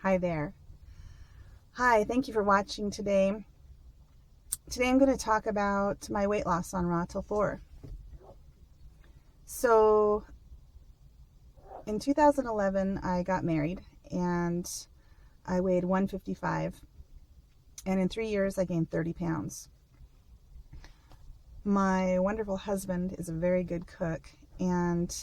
Hi there. Hi, thank you for watching today. Today I'm going to talk about my weight loss on Rawtill4. So in 2011 I got married and I weighed 155, and in 3 years I gained 30 pounds. My wonderful husband is a very good cook, and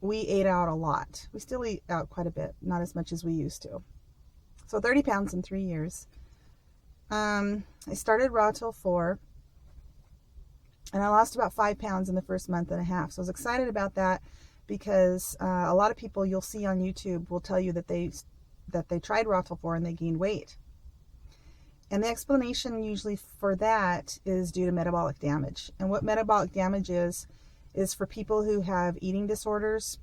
we ate out a lot. We still eat out quite a bit, not as much as we used to. So 30 pounds in 3 years. I started Rawtill4, and I lost about 5 pounds in the first month and a half. So I was excited about that because a lot of people you'll see on YouTube will tell you that they tried Rawtill4 and they gained weight. And the explanation usually for that is due to metabolic damage. And what metabolic damage is for people who have eating disorders,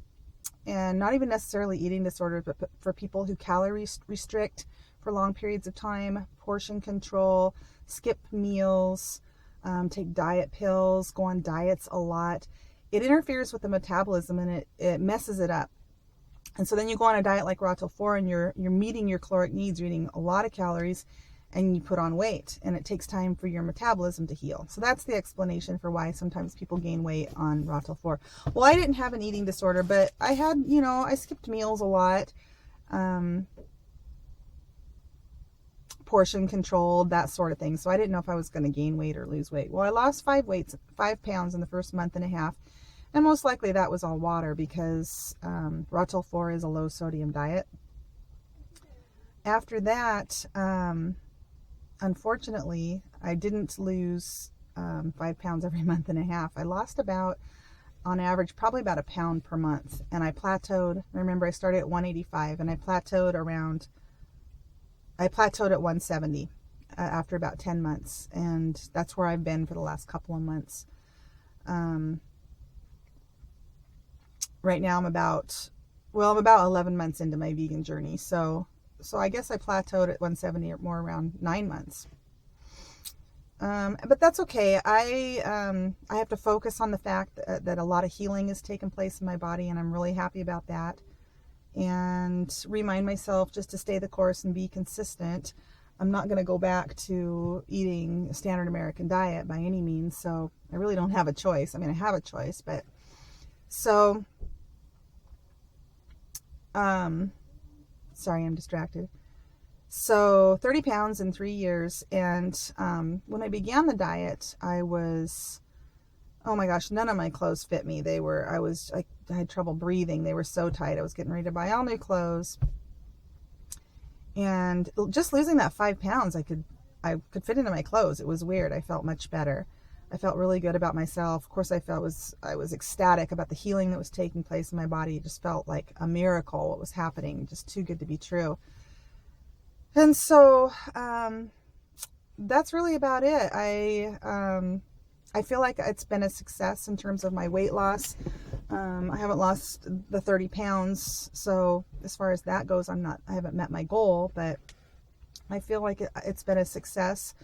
and not even necessarily eating disorders, but for people who calorie restrict for long periods of time, portion control, skip meals, take diet pills, go on diets a lot. It interferes with the metabolism and it messes it up. And so then you go on a diet like Rawtill4 and you're meeting your caloric needs, you're eating a lot of calories, and you put on weight, and it takes time for your metabolism to heal. So that's the explanation for why sometimes people gain weight on Rawtill4. Well, I didn't have an eating disorder, but I had, I skipped meals a lot, portion controlled, that sort of thing. So I didn't know if I was going to gain weight or lose weight. Well, I lost 5 pounds in the first month and a half, and most likely that was all water because Rawtill4 is a low sodium diet. After that, unfortunately, I didn't lose 5 pounds every month and a half. I lost about, on average, probably about a pound per month. And I plateaued. Remember, I started at 185 and I plateaued at 170 after about 10 months. And that's where I've been for the last couple of months. Right now I'm about 11 months into my vegan journey. So I guess I plateaued at 170 or more around 9 months. But that's okay. I have to focus on the fact that a lot of healing has taken place in my body, and I'm really happy about that. And remind myself just to stay the course and be consistent. I'm not going to go back to eating a standard American diet by any means, so I really don't have a choice. I mean, I have a choice, but so sorry, I'm distracted. So 30 pounds in 3 years. And when I began the diet, I was, oh my gosh, none of my clothes fit me. I had trouble breathing. They were so tight. I was getting ready to buy all new clothes. And just losing that 5 pounds, I could fit into my clothes. It was weird. I felt much better. I felt really good about myself. Of course, I was ecstatic about the healing that was taking place in my body. It just felt like a miracle what was happening, just too good to be true. And so that's really about it. I feel like it's been a success in terms of my weight loss. I haven't lost the 30 pounds, so as far as that goes, I haven't met my goal, but I feel like it's been a success.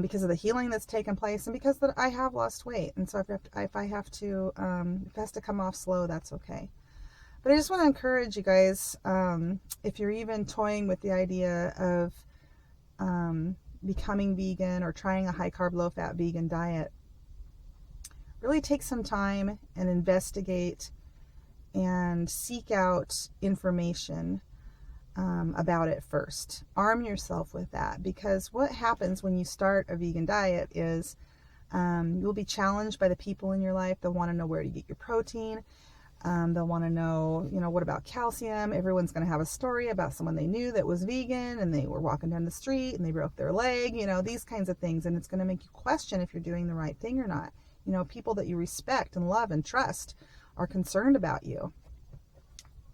Because of the healing that's taken place, and because that I have lost weight. And so if it has to come off slow, that's okay. But I just want to encourage you guys, if you're even toying with the idea of becoming vegan or trying a high carb, low fat vegan diet, really take some time and investigate and seek out information about it first. Arm yourself with that, because what happens when you start a vegan diet is you'll be challenged by the people in your life. They'll want to know where to get your protein. They'll want to know, what about calcium? Everyone's going to have a story about someone they knew that was vegan and they were walking down the street and they broke their leg, these kinds of things. And it's going to make you question if you're doing the right thing or not. People that you respect and love and trust are concerned about you.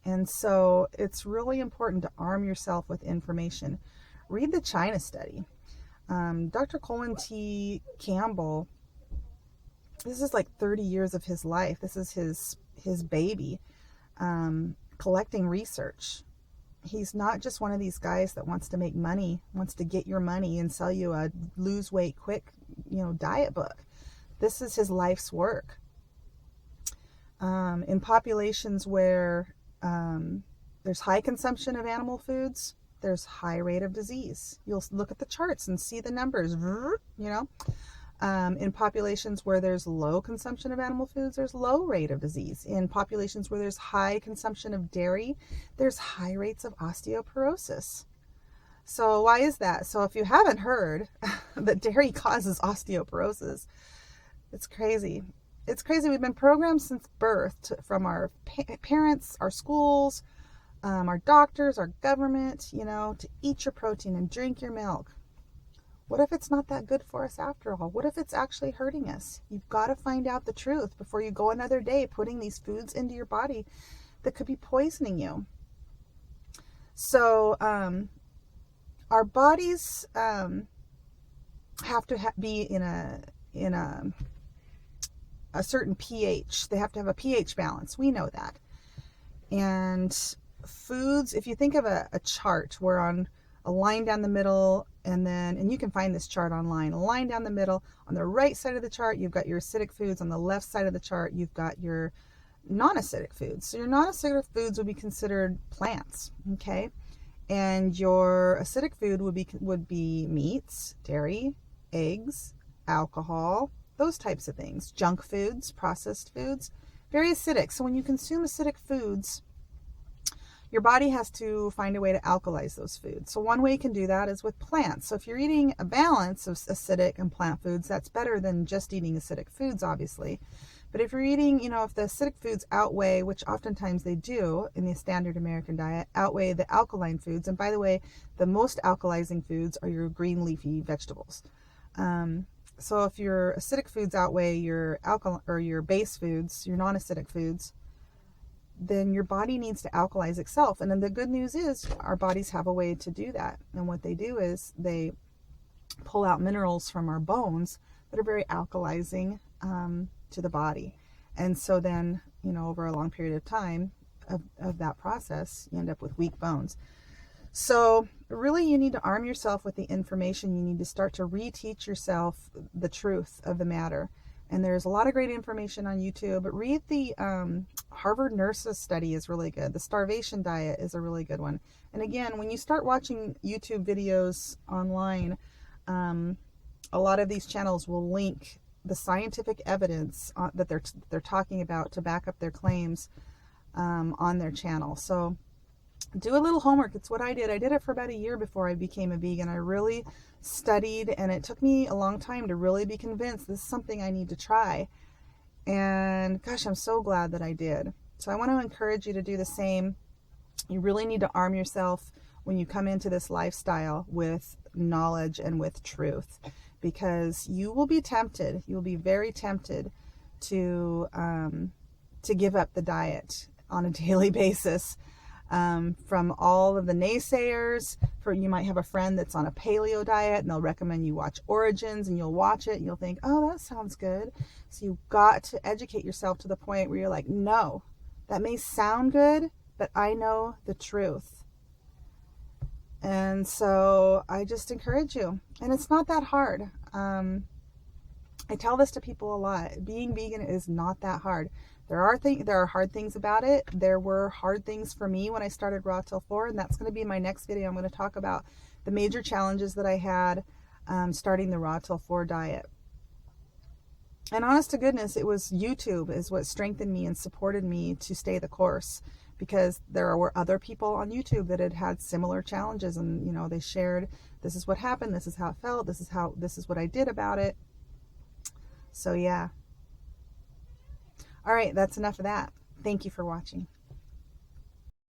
And so it's really important to arm yourself with information. Read the China study. Dr. Colin Campbell, this is like 30 years of his life. This is his baby, collecting research. He's not just one of these guys that wants to make money, wants to get your money and sell you a lose weight quick, diet book. This is his life's work. In populations where there's high consumption of animal foods, there's high rate of disease. You'll look at the charts and see the numbers, you know. In populations where there's low consumption of animal foods, there's low rate of disease. In populations where there's high consumption of dairy, there's high rates of osteoporosis. So why is that? So if you haven't heard that dairy causes osteoporosis, it's crazy. It's crazy. We've been programmed since birth from our parents, our schools, our doctors, our government, you know, to eat your protein and drink your milk. What if it's not that good for us after all? What if it's actually hurting us? You've got to find out the truth before you go another day putting these foods into your body that could be poisoning you. So our bodies have to be in a certain pH. They have to have a pH balance. We know that. And foods, if you think of a chart, we're on a line down the middle, and you can find this chart online, a line down the middle. On the right side of the chart, you've got your acidic foods. On the left side of the chart, you've got your non-acidic foods. So your non-acidic foods would be considered plants, okay? And your acidic food would be meats, dairy, eggs, alcohol, those types of things. Junk foods, processed foods, very acidic. So when you consume acidic foods, your body has to find a way to alkalize those foods. So one way you can do that is with plants. So if you're eating a balance of acidic and plant foods, that's better than just eating acidic foods, obviously. But if you're eating, you know, if the acidic foods outweigh, which oftentimes they do in the standard American diet, outweigh the alkaline foods. And by the way, the most alkalizing foods are your green leafy vegetables. So if your acidic foods outweigh your your base foods, your non-acidic foods, then your body needs to alkalize itself. And then the good news is our bodies have a way to do that. And what they do is they pull out minerals from our bones that are very alkalizing to the body. And so then, you know, over a long period of time of that process, you end up with weak bones. So really you need to arm yourself with the information. You need to start to reteach yourself the truth of the matter. And there's a lot of great information on YouTube. But read the Harvard Nurses study is really good. The starvation diet is a really good one. And again, when you start watching YouTube videos online, a lot of these channels will link the scientific evidence that they're talking about to back up their claims on their channel. So do a little homework. It's what I did. I did it for about a year before I became a vegan. I really studied, and it took me a long time to really be convinced this is something I need to try. And gosh, I'm so glad that I did. So I want to encourage you to do the same. You really need to arm yourself when you come into this lifestyle with knowledge and with truth, because you will be tempted. You will be very tempted to give up the diet on a daily basis. From all of the naysayers. You might have a friend that's on a paleo diet and they'll recommend you watch Origins, and you'll watch it and you'll think, oh, that sounds good. So you've got to educate yourself to the point where you're like, no, that may sound good, but I know the truth. And so I just encourage you. And it's not that hard. I tell this to people a lot. Being vegan is not that hard. There are hard things about it. There were hard things for me when I started Rawtill4, and that's going to be my next video. I'm going to talk about the major challenges that I had starting the Rawtill4 diet. And honest to goodness, it was YouTube is what strengthened me and supported me to stay the course, because there were other people on YouTube that had had similar challenges, and you know, they shared, this is what happened, this is how it felt, this is what I did about it. So yeah. All right, that's enough of that. Thank you for watching.